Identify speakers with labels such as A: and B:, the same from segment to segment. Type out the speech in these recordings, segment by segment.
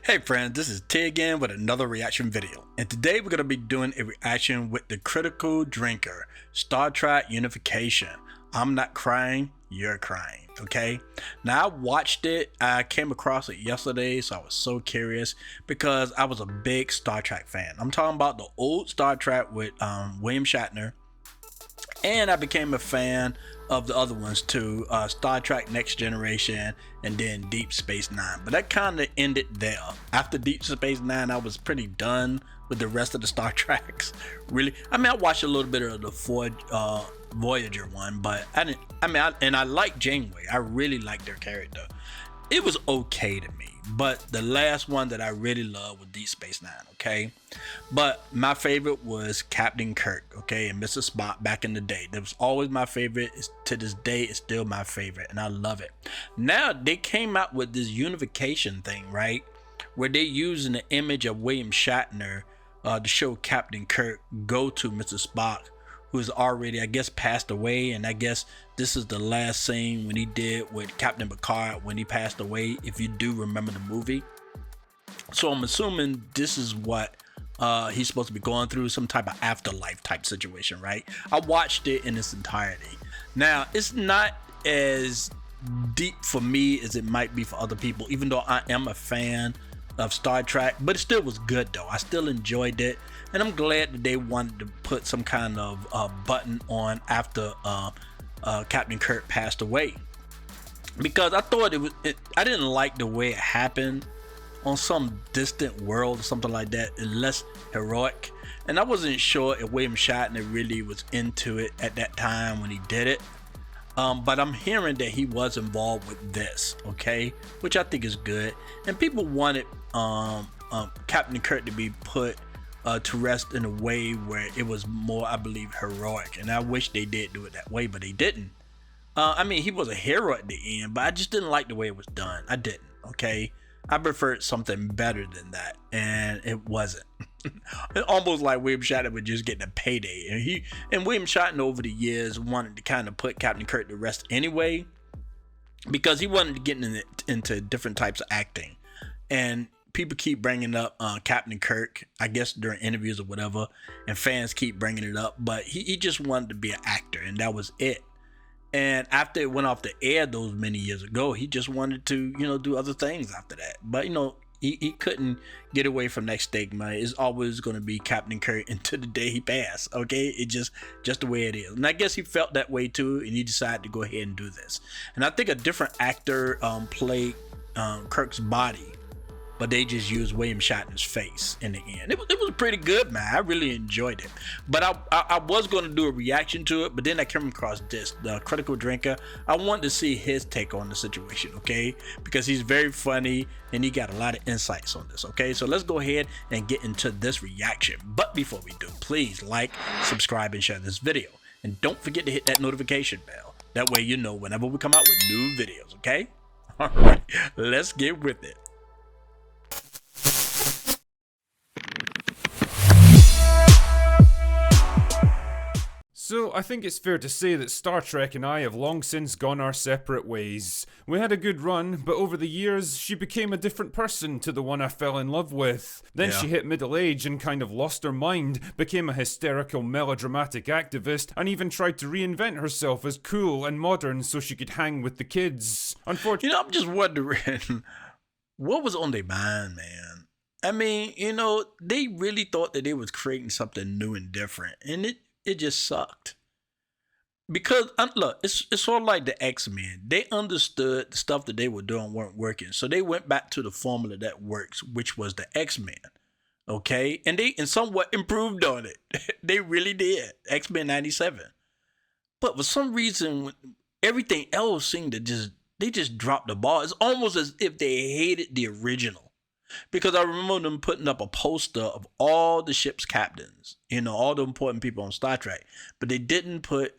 A: Hey friends, this is T again with another reaction video. And today we're going to be doing a reaction with the Critical Drinker, Star Trek Unification. I'm not crying, you're crying, okay? Now I watched it, I came across it yesterday, so I was so curious because I was a big Star Trek fan. I'm talking about the old Star Trek with William Shatner. And I became a fan of the other ones too, Star Trek Next Generation and then Deep Space Nine. But that kind of ended there. After Deep Space Nine, I was pretty done with the rest of the Star Treks. Really, I watched a little bit of the Voyager one, but I didn't. And I like Janeway. I really like their character. It was okay to me, but the last one that I really loved was Deep Space Nine, okay? But my favorite was Captain Kirk, okay, and Mr. Spock back in the day. That was always my favorite. To this day, it's still my favorite, and I love it. Now, they came out with this unification thing, right? Where they're using the image of William Shatner to show Captain Kirk go to Mr. Spock, who's already, I guess, passed away. And I guess this is the last scene when he did with Captain Picard when he passed away, if you do remember the movie. So I'm assuming this is what he's supposed to be going through, some type of afterlife type situation, right? I watched it in its entirety. Now, it's not as deep for me as it might be for other people, even though I am a fan of Star Trek, but it still was good though. I still enjoyed it, and I'm glad that they wanted to put some kind of button on after Captain Kirk passed away, because I thought I didn't like the way it happened on some distant world or something like that, less heroic, and I wasn't sure if William Shatner really was into it at that time when he did it. But I'm hearing that he was involved with this, okay, which I think is good. And people wanted Captain Kirk to be put to rest in a way where it was more, I believe, heroic. And I wish they did do it that way, but they didn't. He was a hero at the end, but I just didn't like the way it was done. I didn't, okay? I preferred something better than that, and it wasn't. It's almost like William Shatner was just getting a payday, and William Shatner over the years wanted to kind of put Captain Kirk to rest anyway, because he wanted to get into different types of acting, and people keep bringing up Captain Kirk, I guess during interviews or whatever, and fans keep bringing it up, but he just wanted to be an actor, and that was it. And after it went off the air those many years ago, he just wanted to, do other things after that. But, he couldn't get away from that stigma. It's always going to be Captain Kirk until the day he passed, okay? It's just the way it is. And I guess he felt that way too, and he decided to go ahead and do this. And I think a different actor played Kirk's body, but they just used William Shatner's face in the end. It was pretty good, man. I really enjoyed it. But I was going to do a reaction to it, but then I came across this, the Critical Drinker. I wanted to see his take on the situation, okay? Because he's very funny, and he got a lot of insights on this, okay? So let's go ahead and get into this reaction. But before we do, please like, subscribe, and share this video. And don't forget to hit that notification bell. That way you know whenever we come out with new videos, okay? All right, let's get with it.
B: So, I think it's fair to say that Star Trek and I have long since gone our separate ways. We had a good run, but over the years, she became a different person to the one I fell in love with. Then she hit middle age and kind of lost her mind, became a hysterical melodramatic activist, and even tried to reinvent herself as cool and modern so she could hang with the kids. Unfortunately,
A: I'm just wondering, what was on their mind, man? They really thought that they was creating something new and different, and it just sucked. Because look, it's sort of like the X-Men. They understood the stuff that they were doing weren't working, so they went back to the formula that works, which was the X-Men. Okay, and they somewhat improved on it. They really did. X-Men '97. But for some reason, everything else seemed to they just dropped the ball. It's almost as if they hated the original. Because I remember them putting up a poster of all the ship's captains, all the important people on Star Trek, but they didn't put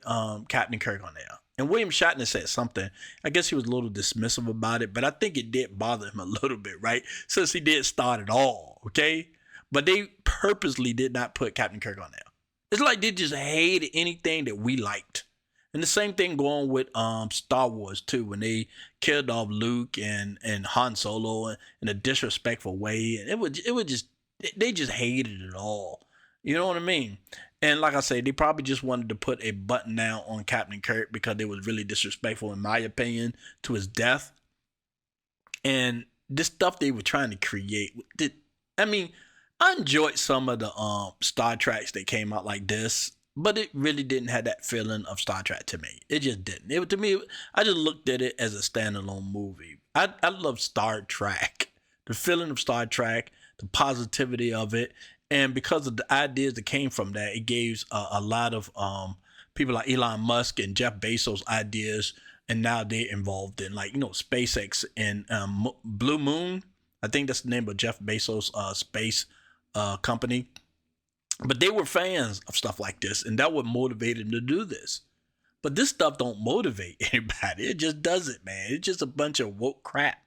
A: Captain Kirk on there. And William Shatner said something. I guess he was a little dismissive about it, but I think it did bother him a little bit, right? Since he did start it all, okay? But they purposely did not put Captain Kirk on there. It's like they just hated anything that we liked. And the same thing going with Star Wars too, when they killed off Luke and Han Solo in a disrespectful way, and it was just they just hated it all. You know what I mean? And like I say, they probably just wanted to put a button down on Captain Kirk because they was really disrespectful, in my opinion, to his death. And this stuff they were trying to create, I mean, I enjoyed some of the Star Treks that came out like this, but it really didn't have that feeling of Star Trek to me. It just didn't. To me, I just looked at it as a standalone movie. I love Star Trek, the feeling of Star Trek, the positivity of it, and because of the ideas that came from that, it gave a lot of people like Elon Musk and Jeff Bezos ideas, and now they're involved in, like, SpaceX and Blue Moon. I think that's the name of Jeff Bezos' space company. But they were fans of stuff like this, and that would motivate them to do this. But this stuff don't motivate anybody. It just doesn't, man. It's just a bunch of woke crap.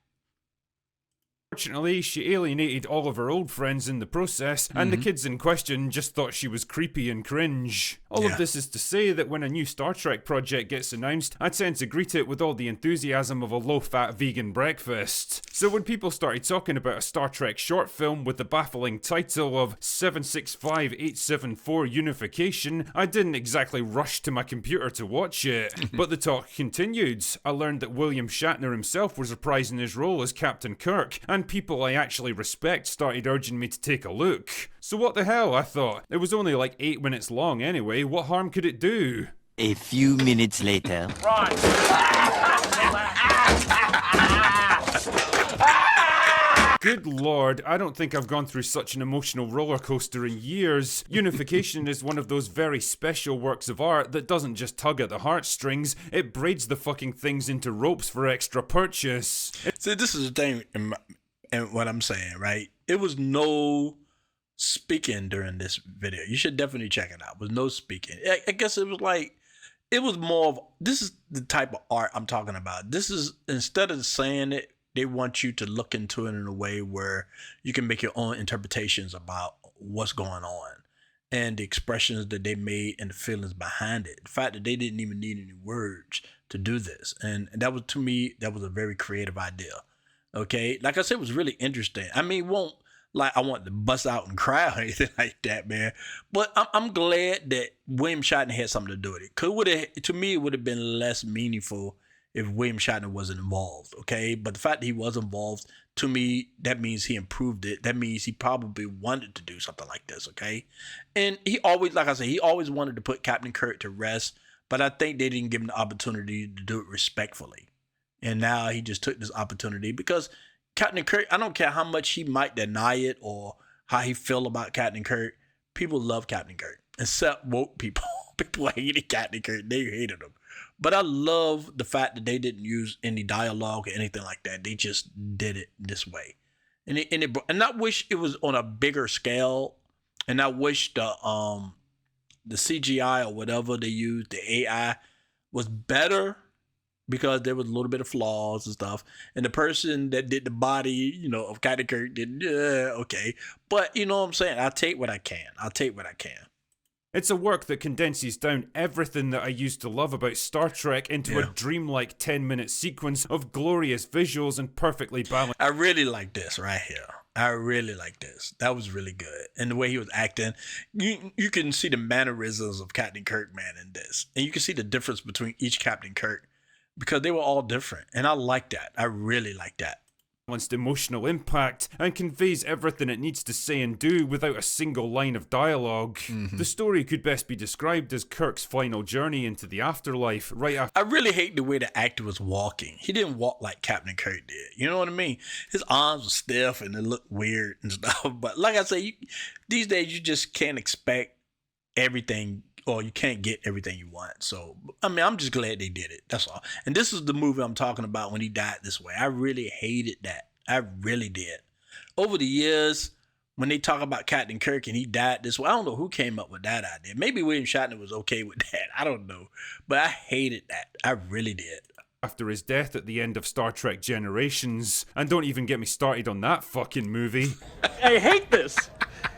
B: Fortunately, she alienated all of her old friends in the process, and the kids in question just thought she was creepy and cringe. All of this is to say that when a new Star Trek project gets announced, I tend to greet it with all the enthusiasm of a low-fat vegan breakfast. So when people started talking about a Star Trek short film with the baffling title of 765874 Unification, I didn't exactly rush to my computer to watch it. But the talk continued. I learned that William Shatner himself was reprising his role as Captain Kirk, and people I actually respect started urging me to take a look. So what the hell, I thought. It was only like 8 minutes long anyway, what harm could it do?
C: A few minutes later.
B: Good lord, I don't think I've gone through such an emotional roller coaster in years. Unification is one of those very special works of art that doesn't just tug at the heartstrings, it braids the fucking things into ropes for extra purchase.
A: See, this is the thing in what I'm saying, right? It was no speaking during this video. You should definitely check it out. It was no speaking. I guess it was like, it was more of, this is the type of art I'm talking about. This is, instead of saying it, they want you to look into it in a way where you can make your own interpretations about what's going on and the expressions that they made and the feelings behind it. The fact that they didn't even need any words to do this. And that was, to me, that was a very creative idea. Okay. Like I said, it was really interesting. I mean, won't like I want to bust out and cry or anything like that, man. But I'm glad that William Shatner had something to do with it. To me, it would have been less meaningful if William Shatner wasn't involved, okay? But the fact that he was involved, to me, that means he improved it. That means he probably wanted to do something like this, okay? And he always, like I said, he always wanted to put Captain Kirk to rest, but I think they didn't give him the opportunity to do it respectfully. And now he just took this opportunity because Captain Kirk, I don't care how much he might deny it or how he feel about Captain Kirk, people love Captain Kirk, except woke people. People hated Captain Kirk. They hated him. But I love the fact that they didn't use any dialogue or anything like that. They just did it this way. And I wish it was on a bigger scale. And I wish the CGI or whatever they used, the AI, was better because there was a little bit of flaws and stuff. And the person that did the body, of Captain Kirk did, okay. But you know what I'm saying? I'll take what I can.
B: It's a work that condenses down everything that I used to love about Star Trek into a dreamlike 10-minute sequence of glorious visuals and perfectly balanced.
A: I really like this right here. I really like this. That was really good. And the way he was acting, you can see the mannerisms of Captain Kirk, man, in this. And you can see the difference between each Captain Kirk because they were all different. And I like that. I really like that.
B: Emotional impact and conveys everything it needs to say and do without a single line of dialogue. The story could best be described as Kirk's final journey into the afterlife right after.
A: I really hate the way the actor was walking. He didn't walk like Captain Kirk did. You know what I mean? His arms were stiff and it looked weird and stuff. But like I say, these days you just can't expect everything, or you can't get everything you want. So, I mean, I'm just glad they did it. That's all. And this is the movie I'm talking about when he died this way. I really hated that. I really did. Over the years, when they talk about Captain Kirk and he died this way, I don't know who came up with that idea. Maybe William Shatner was okay with that. I don't know. But I hated that. I really did.
B: after his death at the end of Star Trek Generations. And don't even get me started on that fucking movie.
D: I hate this.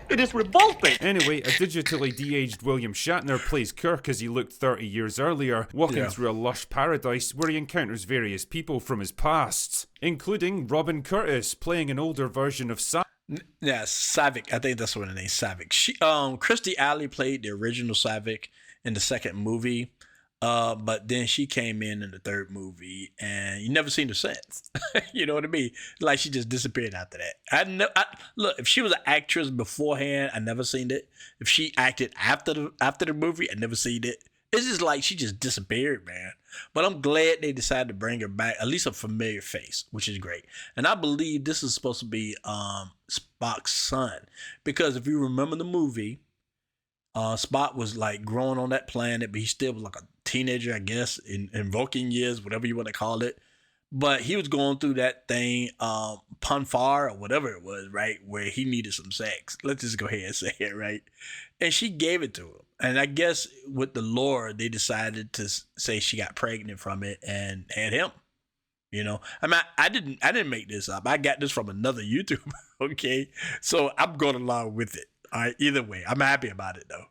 D: It is revolting.
B: Anyway, a digitally de-aged William Shatner plays Kirk as he looked 30 years earlier, walking through a lush paradise where he encounters various people from his past, including Robin Curtis, playing an older version of
A: Yeah, Savick. I think that's what her name is, Savick. Kirstie Alley played the original Savick in the second movie. But then she came in the third movie, and you never seen her since. You know what I mean? Like she just disappeared after that. Look, if she was an actress beforehand, I never seen it. If she acted after the movie, I never seen it. It's just like she just disappeared, man. But I'm glad they decided to bring her back, at least a familiar face, which is great. And I believe this is supposed to be Spock's son, because if you remember the movie, Spock was like growing on that planet, but he still was like a teenager, I guess, in Vulcan years, whatever you want to call it. But he was going through that thing, Punfar or whatever it was, right, where he needed some sex. Let's just go ahead and say it, right? And she gave it to him. And I guess with the lore, they decided to say she got pregnant from it and had him. You know, I mean, I didn't make this up. I got this from another YouTuber. Okay, so I'm going along with it. All right, either way, I'm happy about it though.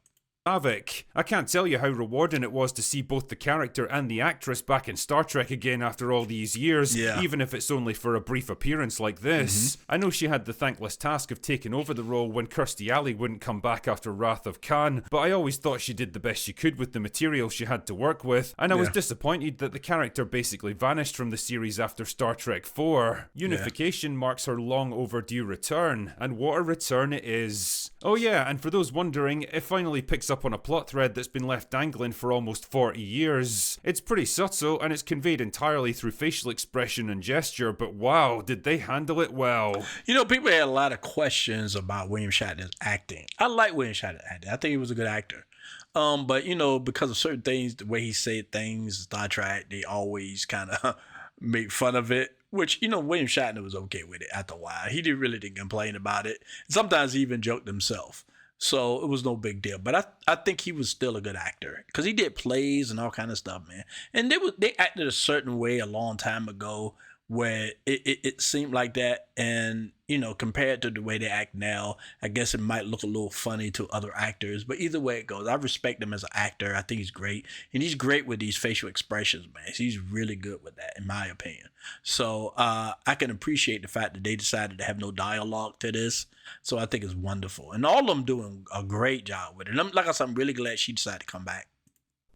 B: Savick. I can't tell you how rewarding it was to see both the character and the actress back in Star Trek again after all these years, even if it's only for a brief appearance like this. I know she had the thankless task of taking over the role when Kirstie Alley wouldn't come back after Wrath of Khan, but I always thought she did the best she could with the material she had to work with, and I was disappointed that the character basically vanished from the series after Star Trek 4. Unification marks her long overdue return, and what a return it is. Oh yeah, and for those wondering, it finally picks up on a plot thread that's been left dangling for almost 40 years. It's pretty subtle and it's conveyed entirely through facial expression and gesture, but wow, did they handle it well.
A: You know, people had a lot of questions about William Shatner's acting. I like William Shatner's acting. I think he was a good actor. But you know, because of certain things, the way he said things, Star Trek, they always kind of made fun of it. Which, you know, William Shatner was okay with it after a while. He didn't complain about it. Sometimes he even joked himself. So it was no big deal. But I think he was still a good actor. Because he did plays and all kind of stuff, man. And they acted a certain way a long time ago where it seemed like that. And, you know, compared to the way they act now, I guess it might look a little funny to other actors. But either way it goes, I respect him as an actor. I think he's great. And he's great with these facial expressions, man. He's really good with that, in my opinion. So I can appreciate the fact that they decided to have no dialogue to this. So I think it's wonderful. And all of them doing a great job with it. And like I said, I'm really glad she decided to come back.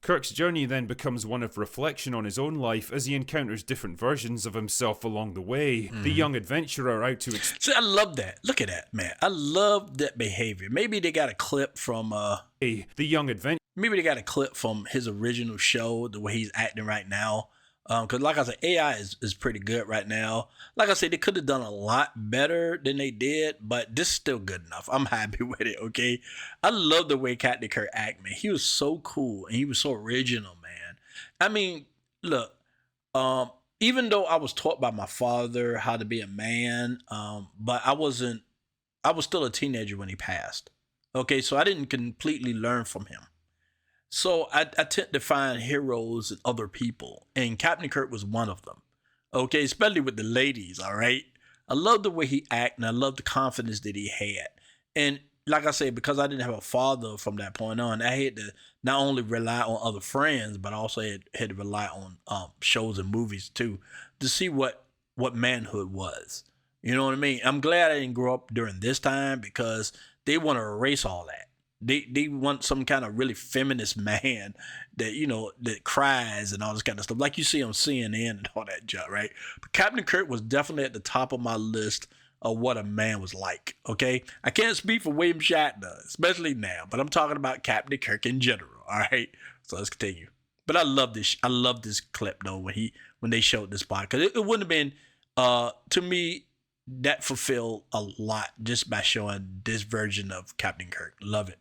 B: Kirk's journey then becomes one of reflection on his own life as he encounters different versions of himself along the way. The young adventurer out to
A: See, I love that. Look at that, man. I love that behavior. Maybe they got a clip from
B: the young adventurer.
A: Maybe they got a clip from his original show, the way he's acting right now. Because like I said, AI is pretty good right now. Like I said, they could have done a lot better than they did, but this is still good enough. I'm happy with it, okay? I love the way Captain Kirk act, man. He was so cool, and he was so original, man. I mean, look, even though I was taught by my father how to be a man, but I was still a teenager when he passed. Okay, so I didn't completely learn from him. So I tend to find heroes in other people, and Captain Kirk was one of them. Okay, especially with the ladies, all right? I love the way he acted, and I love the confidence that he had. And like I said, because I didn't have a father from that point on, I had to not only rely on other friends, but I also had to rely on shows and movies too, to see what manhood was. You know what I mean? I'm glad I didn't grow up during this time, because they want to erase all that. They want some kind of really feminist man that, you know, that cries and all this kind of stuff, like you see on CNN and all that junk, right? But Captain Kirk was definitely at the top of my list of what a man was like, okay? I can't speak for William Shatner, especially now, but I'm talking about Captain Kirk in general, all right? So let's continue. But I love this clip, though, when they showed this part, because it wouldn't have been, to me, that fulfilled a lot just by showing this version of Captain Kirk. Love it.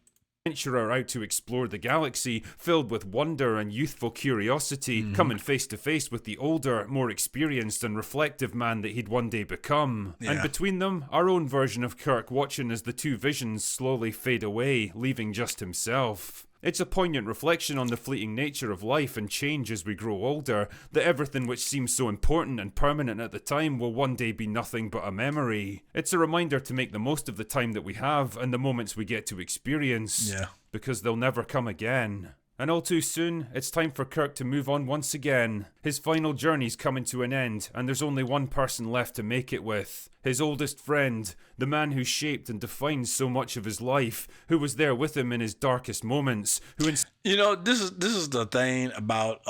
B: Adventurer out to explore the galaxy, filled with wonder and youthful curiosity, coming face to face with the older, more experienced and reflective man that he'd one day become. And between them, our own version of Kirk watching as the two visions slowly fade away, leaving just himself. It's a poignant reflection on the fleeting nature of life and change as we grow older, that everything which seems so important and permanent at the time will one day be nothing but a memory. It's a reminder to make the most of the time that we have and the moments we get to experience, because they'll never come again. And all too soon, it's time for Kirk to move on once again. His final journey's coming to an end, and there's only one person left to make it with. His oldest friend, the man who shaped and defined so much of his life, who was there with him in his darkest moments, who...
A: You know, this is the thing about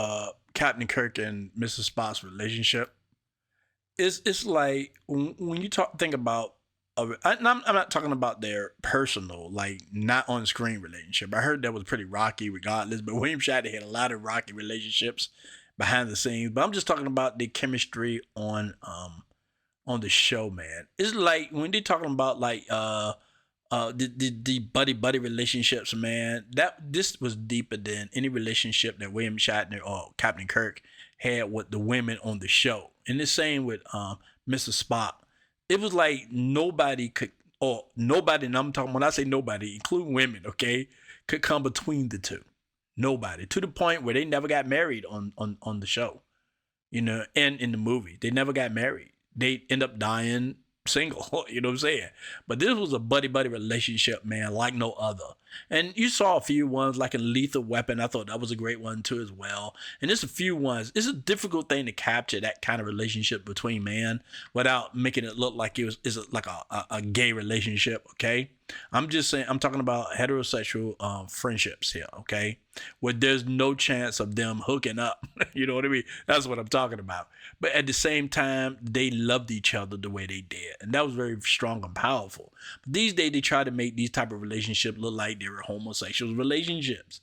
A: Captain Kirk and Mrs. Spock's relationship. It's like, when you think about... I'm not talking about their personal, like, not on screen relationship. I heard that was pretty rocky regardless, but William Shatner had a lot of rocky relationships behind the scenes. But I'm just talking about the chemistry on the show, man. It's like when they're talking about like the buddy relationships, man. This was deeper than any relationship that William Shatner or Captain Kirk had with the women on the show. And the same with Mrs. Spock. It was like nobody could, or nobody, and I'm talking, when I say nobody, including women, okay, could come between the two. Nobody. To the point where they never got married on the show, you know, and in the movie. They never got married. They end up dying single, you know what I'm saying? But this was a buddy relationship, man, like no other. And you saw a few ones like in Lethal Weapon. I thought that was a great one too as well. And there's a few ones. It's a difficult thing to capture that kind of relationship between man without making it look like it's like a gay relationship, okay? I'm just saying, I'm talking about heterosexual friendships here, okay? Where there's no chance of them hooking up. You know what I mean? That's what I'm talking about. But at the same time, they loved each other the way they did. And that was very strong and powerful. But these days, they try to make these type of relationships look like they were homosexual relationships,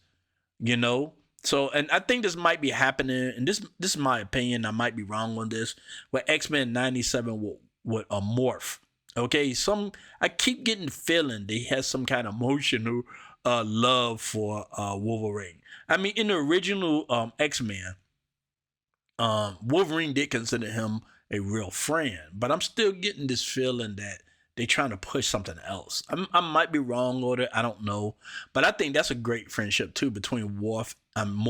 A: you know? So, and I think this might be happening, and this is my opinion, I might be wrong on this, where X-Men 97 would morph. Okay, I keep getting the feeling they has some kind of emotional love for Wolverine. I mean, in the original X-Men, Wolverine did consider him a real friend, but I'm still getting this feeling that they're trying to push something else. I might be wrong on it, I don't know, but I think that's a great friendship too between Morph and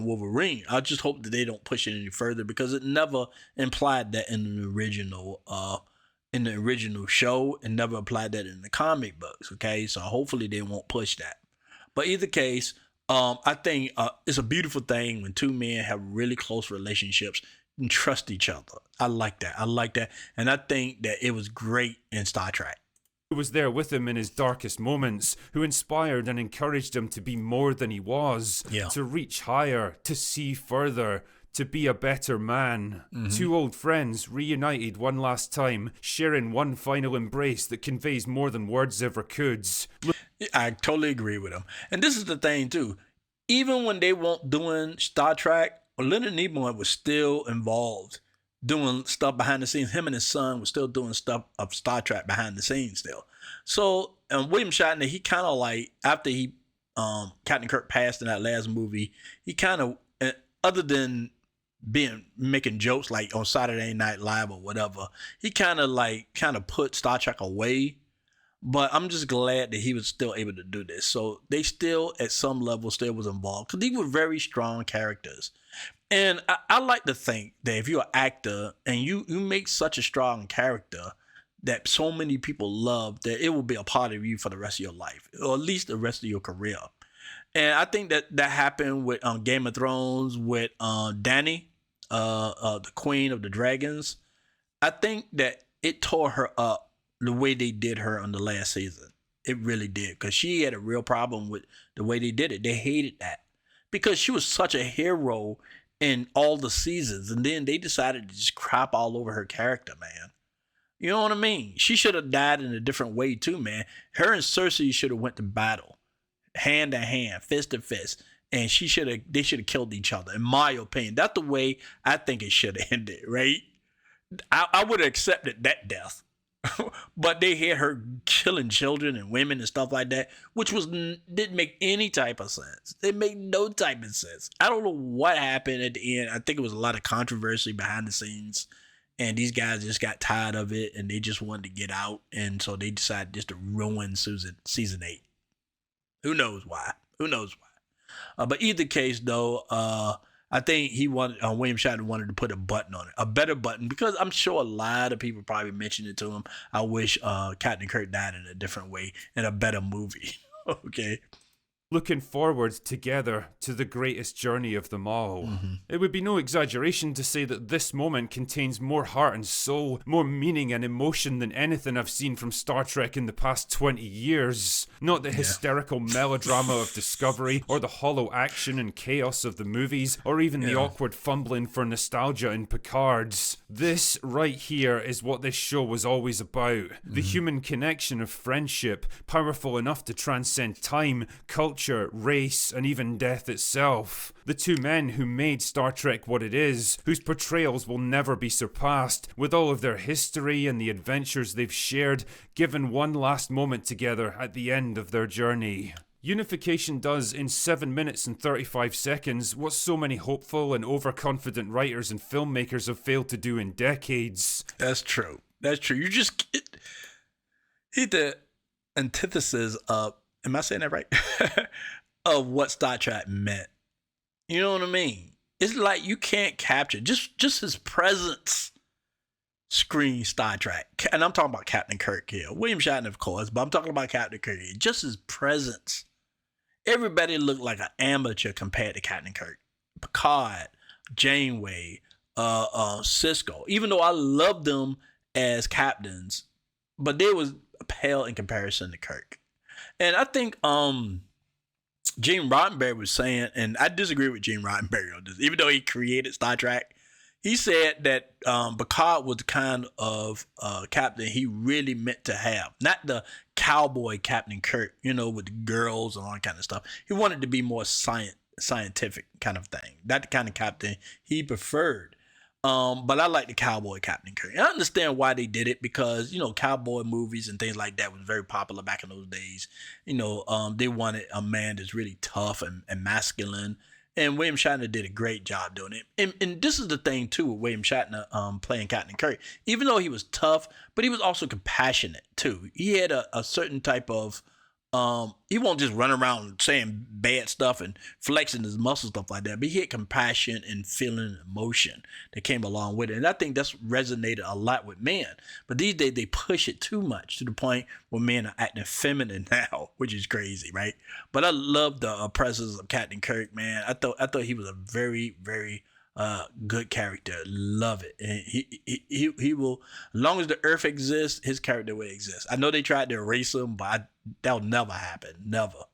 A: Wolverine. I just hope that they don't push it any further, because it never implied that in the original show, and never applied that in the comic books. Okay, so hopefully they won't push that. But either case, I think it's a beautiful thing when two men have really close relationships and trust each other. I like that. And I think that it was great in Star Trek.
B: Who was there with him in his darkest moments, who inspired and encouraged him to be more than he was, to reach higher, to see further, to be a better man. Two old friends reunited one last time, sharing one final embrace that conveys more than words ever could.
A: I totally agree with him. And this is the thing too. Even when they weren't doing Star Trek, Leonard Nimoy was still involved doing stuff behind the scenes. Him and his son were still doing stuff of Star Trek behind the scenes still. So, and William Shatner, he kind of like, after Captain Kirk passed in that last movie, he kind of, other than making jokes like on Saturday Night Live or whatever, he kind of put Star Trek away. But I'm just glad that he was still able to do this. So they still, at some level, still was involved, because these were very strong characters. And I like to think that if you're an actor and you make such a strong character that so many people love, that it will be a part of you for the rest of your life, or at least the rest of your career. And I think that happened with Game of Thrones with Dany, the Queen of the Dragons. I think that it tore her up the way they did her on the last season. It really did, because she had a real problem with the way they did it. They hated that, because she was such a hero in all the seasons, and then they decided to just crap all over her character, man. You know what I mean? She should have died in a different way too, man. Her and Cersei should have went to battle, hand to hand, fist to fist, and they should have killed each other. In my opinion, that's the way I think it should have ended, right? I would have accepted that death. But they had her killing children and women and stuff like that, which didn't make any type of sense. It made no type of sense. I don't know what happened at the end. I think it was a lot of controversy behind the scenes, and these guys just got tired of it, and they just wanted to get out, and so they decided just to ruin season 8. Who knows why? Who knows why? But either case, though, I think he wanted William Shatner wanted to put a button on it, a better button, because I'm sure a lot of people probably mentioned it to him. I wish Captain Kirk died in a different way, in a better movie. Okay.
B: Looking forward together to the greatest journey of them all. It would be no exaggeration to say that this moment contains more heart and soul, more meaning and emotion than anything I've seen from Star Trek in the past 20 years. Not the hysterical melodrama of Discovery, or the hollow action and chaos of the movies, or even the awkward fumbling for nostalgia in Picard's. This right here is what this show was always about. The human connection of friendship, powerful enough to transcend time, culture, race, and even death itself. The two men who made Star Trek what it is, whose portrayals will never be surpassed, with all of their history and the adventures they've shared, given one last moment together at the end of their journey. Unification does in 7 minutes and 35 seconds what so many hopeful and overconfident writers and filmmakers have failed to do in decades.
A: That's true. That's true. You just hit the antithesis of, am I saying that right? Of what Star Trek meant. You know what I mean? It's like you can't capture just his presence screen Star Trek. And I'm talking about Captain Kirk here. William Shatner, of course, but I'm talking about Captain Kirk here. Just his presence. Everybody looked like an amateur compared to Captain Kirk. Picard, Janeway, Cisco. Even though I loved them as captains, but they was pale in comparison to Kirk. And I think Gene Roddenberry was saying, and I disagree with Gene Roddenberry on this, even though he created Star Trek, he said that Picard was the kind of captain he really meant to have. Not the cowboy Captain Kirk, with the girls and all that kind of stuff. He wanted to be more scientific kind of thing. That's the kind of captain he preferred. But I like the cowboy Captain Kirk. And I understand why they did it, because, cowboy movies and things like that was very popular back in those days. They wanted a man that's really tough and masculine. And William Shatner did a great job doing it. And this is the thing, too, with William Shatner playing Captain Kirk. Even though he was tough, but he was also compassionate, too. He had a certain type of... he won't just run around saying bad stuff and flexing his muscles, stuff like that. But he had compassion and feeling and emotion that came along with it. And I think that's resonated a lot with men. But these days, they push it too much to the point where men are acting feminine now, which is crazy, right? But I love the presence of Captain Kirk, man. I thought he was a very, very good character. Love it. And he will, as long as the earth exists, his character will exist. I know they tried to erase him, but that'll never happen. Never.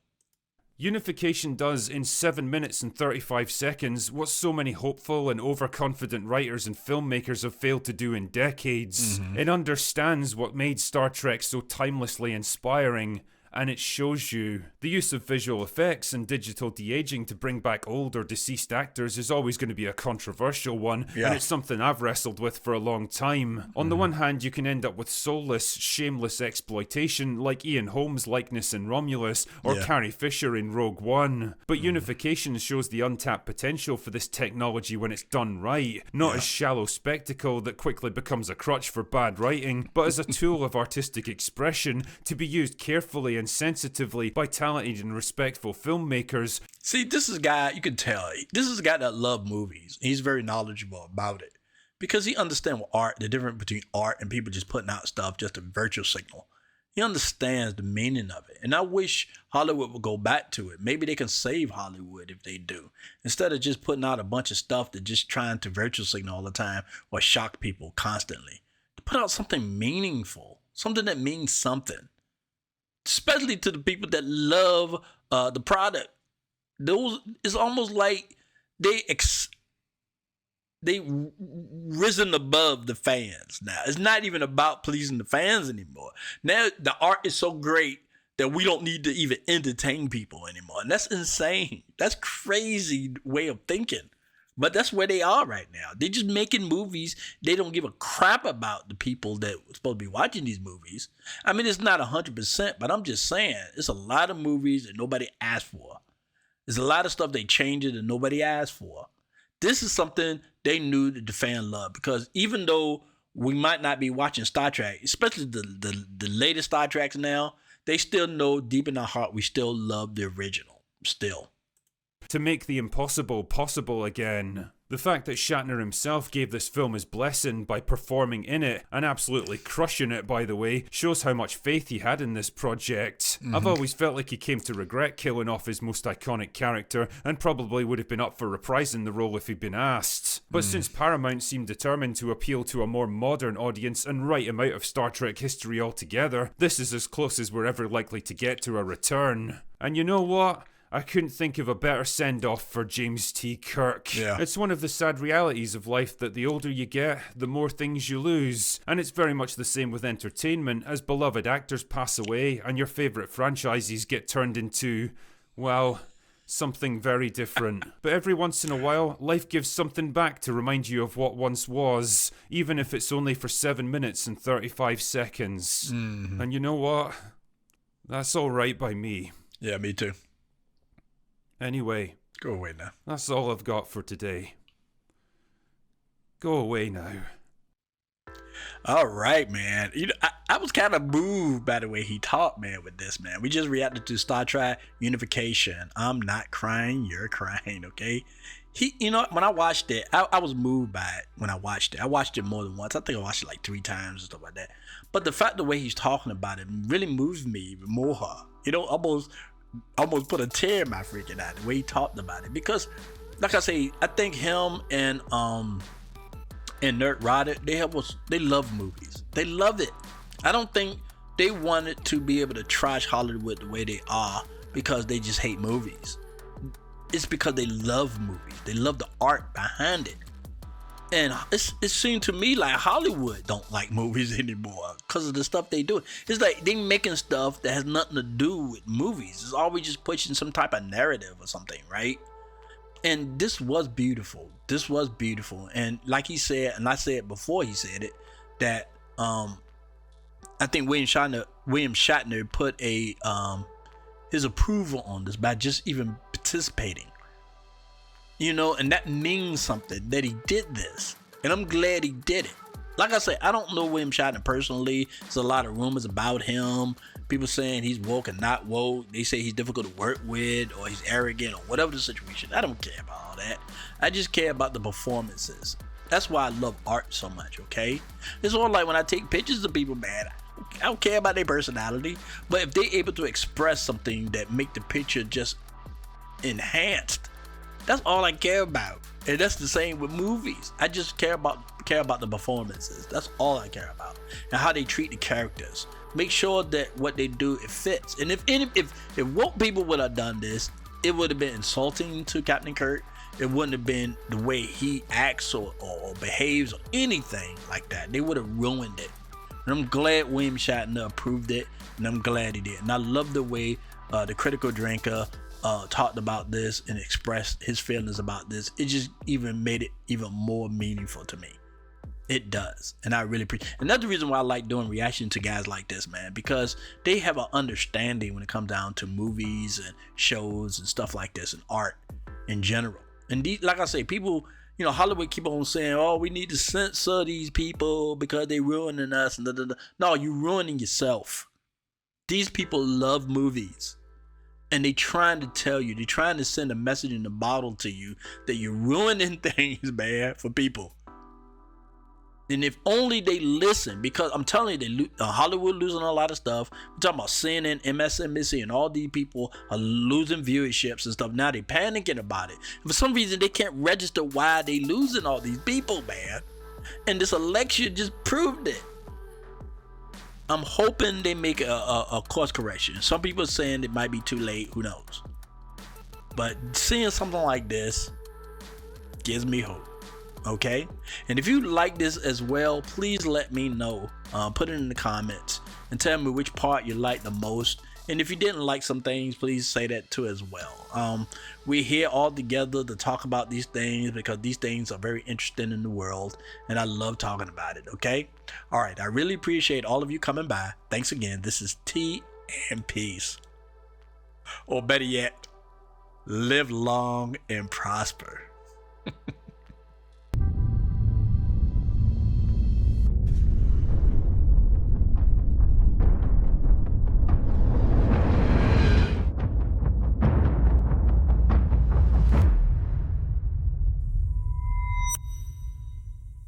B: Unification does in 7 minutes and 35 seconds what so many hopeful and overconfident writers and filmmakers have failed to do in decades. It understands what made Star Trek so timelessly inspiring, and it shows you. The use of visual effects and digital de-aging to bring back old or deceased actors is always going to be a controversial one, and it's something I've wrestled with for a long time. On the one hand, you can end up with soulless, shameless exploitation like Ian Holmes' likeness in Romulus, or Carrie Fisher in Rogue One. But Unification shows the untapped potential for this technology when it's done right, not as shallow spectacle that quickly becomes a crutch for bad writing, but as a tool of artistic expression to be used carefully and sensitively by talented and respectful filmmakers.
A: See, this is a guy, you can tell, this is a guy that loves movies. He's very knowledgeable about it because he understands the difference between art and people just putting out stuff just a virtual signal. He understands the meaning of it. And I wish Hollywood would go back to it. Maybe they can save Hollywood if they do. Instead of just putting out a bunch of stuff that just trying to virtual signal all the time or shock people constantly. Put out something meaningful, something that means something. Especially to the people that love the product. Those, it's almost like they risen above the fans now. It's not even about pleasing the fans anymore. Now the art is so great that we don't need to even entertain people anymore. And that's insane. That's crazy way of thinking. But that's where they are right now. They're just making movies. They don't give a crap about the people that are supposed to be watching these movies. I mean, it's not 100%, but I'm just saying, it's a lot of movies that nobody asked for. There's a lot of stuff they changed it and nobody asked for. This is something they knew that the fan loved, because even though we might not be watching Star Trek, especially the latest Star Treks now, they still know deep in our heart we still love the original. Still.
B: To make the impossible possible again. The fact that Shatner himself gave this film his blessing by performing in it, and absolutely crushing it by the way, shows how much faith he had in this project. I've always felt like he came to regret killing off his most iconic character, and probably would have been up for reprising the role if he'd been asked. But since Paramount seemed determined to appeal to a more modern audience and write him out of Star Trek history altogether, this is as close as we're ever likely to get to a return. And you know what? I couldn't think of a better send-off for James T. Kirk.
A: Yeah.
B: It's one of the sad realities of life that the older you get, the more things you lose. And it's very much the same with entertainment, as beloved actors pass away and your favourite franchises get turned into, well, something very different. But every once in a while, life gives something back to remind you of what once was, even if it's only for 7 minutes and 35 seconds. And you know what? That's alright by me.
A: Yeah, me too.
B: Anyway,
A: Go away now.
B: that's all I've got for today. Go away now.
A: All right, man. You know, I was kind of moved by the way he talked, man, with this, man. We just reacted to Star Trek Unification. I'm not crying, you're crying, okay? You know, when I watched it, I was moved by it when I watched it. I watched it more than once. I think I watched it like 3 times and stuff like that. But the fact the way he's talking about it really moves me even more. You know, almost put a tear in my freaking eye the way he talked about it, because like I say, I think him and Nerd Rodder, they love movies. They love it. I don't think they wanted to be able to trash Hollywood the way they are because they just hate movies. It's because they love movies. They love the art behind it. And it seemed to me like Hollywood don't like movies anymore because of the stuff they do. It's like they making stuff that has nothing to do with movies. It's always just pushing some type of narrative or something, right? And this was beautiful. This was beautiful. And like he said, and I said before he said it, that I think William Shatner put his approval on this by just even participating. You know, and that means something that he did this. And I'm glad he did it. Like I said, I don't know William Shatner personally. There's a lot of rumors about him. People saying he's woke and not woke. They say he's difficult to work with, or he's arrogant, or whatever the situation. I don't care about all that. I just care about the performances. That's why I love art so much, okay? It's all like when I take pictures of people, man, I don't care about their personality. But if they're able to express something that make the picture just enhanced, that's all I care about. And that's the same with movies. I just care about the performances. That's all I care about. And how they treat the characters. Make sure that what they do, it fits. And if woke people would have done this, it would have been insulting to Captain Kirk. It wouldn't have been the way he acts or behaves or anything like that. They would have ruined it. And I'm glad William Shatner approved it. And I'm glad he did. And I love the way the Critical Drinker talked about this and expressed his feelings about this. It just even made it even more meaningful to me. It does. And I really appreciate. And that's the reason why I like doing reaction to guys like this, man, because they have an understanding when it comes down to movies and shows and stuff like this and art in general. And like I say, people, you know, Hollywood keep on saying, oh, we need to censor these people because they ruining us and da, da, da. No, you're ruining yourself. These people love movies. And they trying to tell you, they trying to send a message in the bottle to you that you're ruining things, man, for people. And if only they listen, because I'm telling you, Hollywood losing a lot of stuff. We're talking about CNN, MSNBC, and all these people are losing viewerships and stuff. Now they're panicking about it. For some reason, they can't register why they losing all these people, man. And this election just proved it. I'm hoping they make a course correction. Some people are saying it might be too late. Who knows? But seeing something like this gives me hope. Okay? And if you like this as well, please let me know. Put it in the comments and tell me which part you like the most. And if you didn't like some things, please say that too as well. We're here all together to talk about these things because these things are very interesting in the world. And I love talking about it, okay? All right, I really appreciate all of you coming by. Thanks again. This is Tea and Peace. Or better yet, live long and prosper.